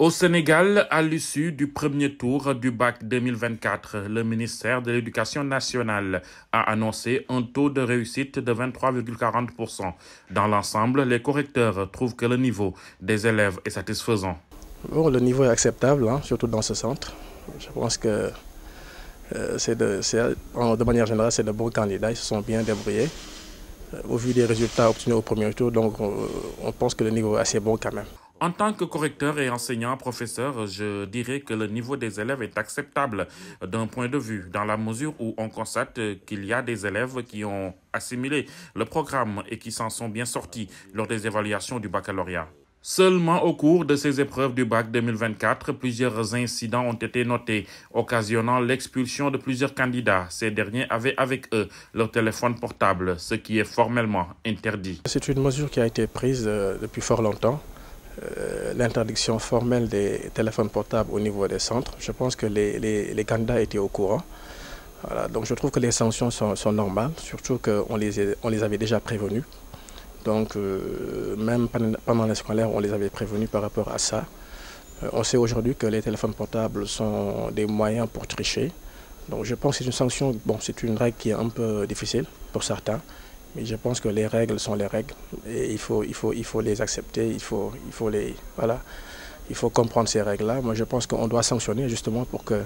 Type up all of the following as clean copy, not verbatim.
Au Sénégal, à l'issue du premier tour du bac 2024, le ministère de l'Éducation nationale a annoncé un taux de réussite de 23,40%. Dans l'ensemble, les correcteurs trouvent que le niveau des élèves est satisfaisant. Bon, le niveau est acceptable, surtout dans ce centre. Je pense que de manière générale, c'est de bons candidats, ils se sont bien débrouillés. Au vu des résultats obtenus au premier tour, donc on pense que le niveau est assez bon quand même. En tant que correcteur et enseignant-professeur, je dirais que le niveau des élèves est acceptable d'un point de vue, dans la mesure où on constate qu'il y a des élèves qui ont assimilé le programme et qui s'en sont bien sortis lors des évaluations du baccalauréat. Seulement au cours de ces épreuves du bac 2024, plusieurs incidents ont été notés, occasionnant l'expulsion de plusieurs candidats. Ces derniers avaient avec eux leur téléphone portable, ce qui est formellement interdit. C'est une mesure qui a été prise depuis fort longtemps. L'interdiction formelle des téléphones portables au niveau des centres. Je pense que les candidats étaient au courant. Voilà, donc je trouve que les sanctions sont normales, surtout qu'on les avait déjà prévenus. Donc même pendant les scolaires, on les avait prévenus par rapport à ça. On sait aujourd'hui que les téléphones portables sont des moyens pour tricher. Donc je pense que c'est une sanction, bon, c'est une règle qui est un peu difficile pour certains. Mais je pense que les règles sont les règles et il faut les accepter, il faut comprendre ces règles-là. Moi, je pense qu'on doit sanctionner justement pour que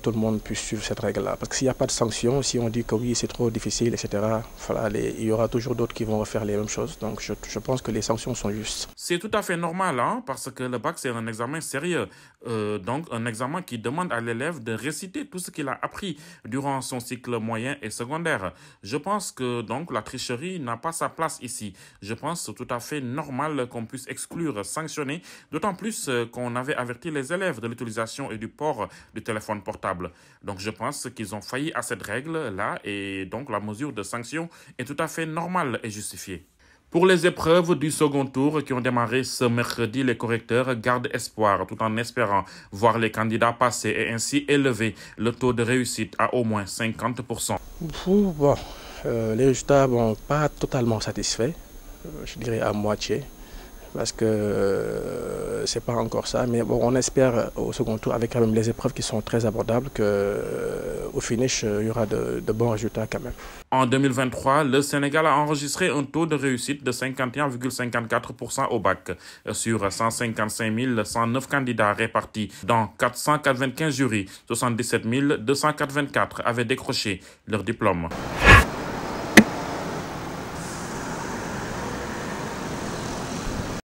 tout le monde puisse suivre cette règle-là. Parce que s'il n'y a pas de sanction, si on dit que oui, c'est trop difficile, etc., il y aura toujours d'autres qui vont refaire les mêmes choses. Donc, je pense que les sanctions sont justes. C'est tout à fait normal, parce que le bac, c'est un examen sérieux. Donc, un examen qui demande à l'élève de réciter tout ce qu'il a appris durant son cycle moyen et secondaire. Je pense que donc la tricherie n'a pas sa place ici. Je pense que c'est tout à fait normal qu'on puisse exclure, sanctionner, d'autant plus qu'on avait averti les élèves de l'utilisation et du port du téléphone portable. Donc, je pense qu'ils ont failli à cette règle-là et donc la mesure de sanction est tout à fait normale et justifiée. Pour les épreuves du second tour qui ont démarré ce mercredi, les correcteurs gardent espoir tout en espérant voir les candidats passer et ainsi élever le taux de réussite à au moins 50%. Bon, les résultats ne sont pas totalement satisfaits, je dirais à moitié, parce que c'est pas encore ça. Mais bon, on espère au second tour, avec quand même les épreuves qui sont très abordables, qu'au finish, il y aura de bons résultats quand même. En 2023, le Sénégal a enregistré un taux de réussite de 51,54% au bac sur 155 109 candidats répartis dans 495 jurys. 77 284 avaient décroché leur diplôme.